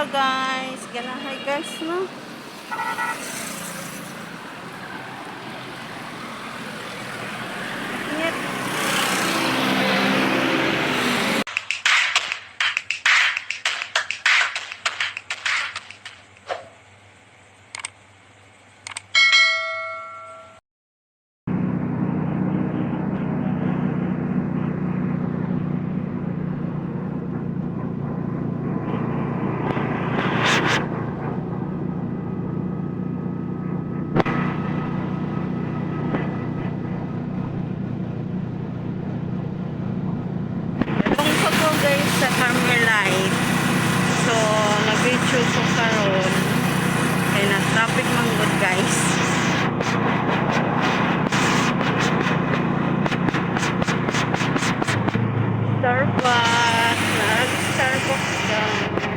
Ara guys, ganahay guys no. Init. Guys sa Carmelite. So nag-video ko karon kay na traffic man good guys. Starbucks, Starbucks guys.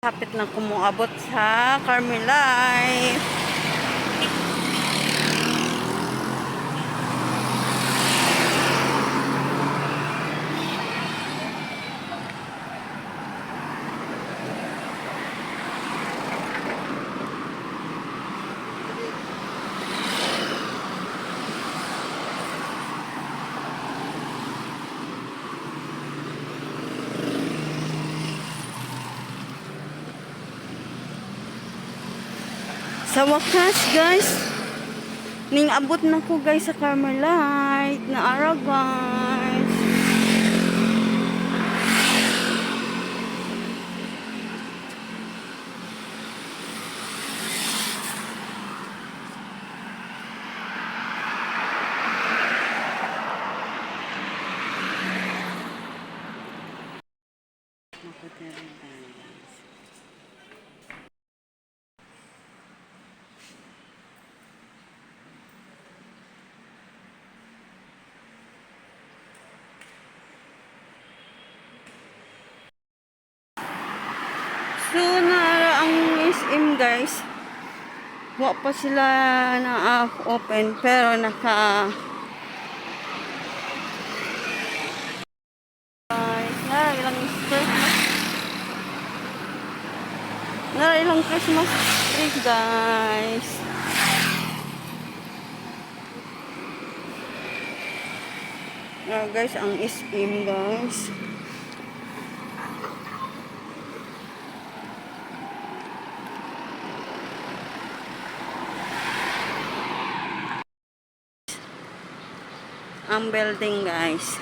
Kapit na kumuabot sa Carmelite. Sa wakas guys, ning abot na ko guys sa Carmelite na ara guys. So, na ang SM guys, wala pa sila na open pero naka guys, ilang Christmas tree guys. Guys, ang SM guys. Ang building guys.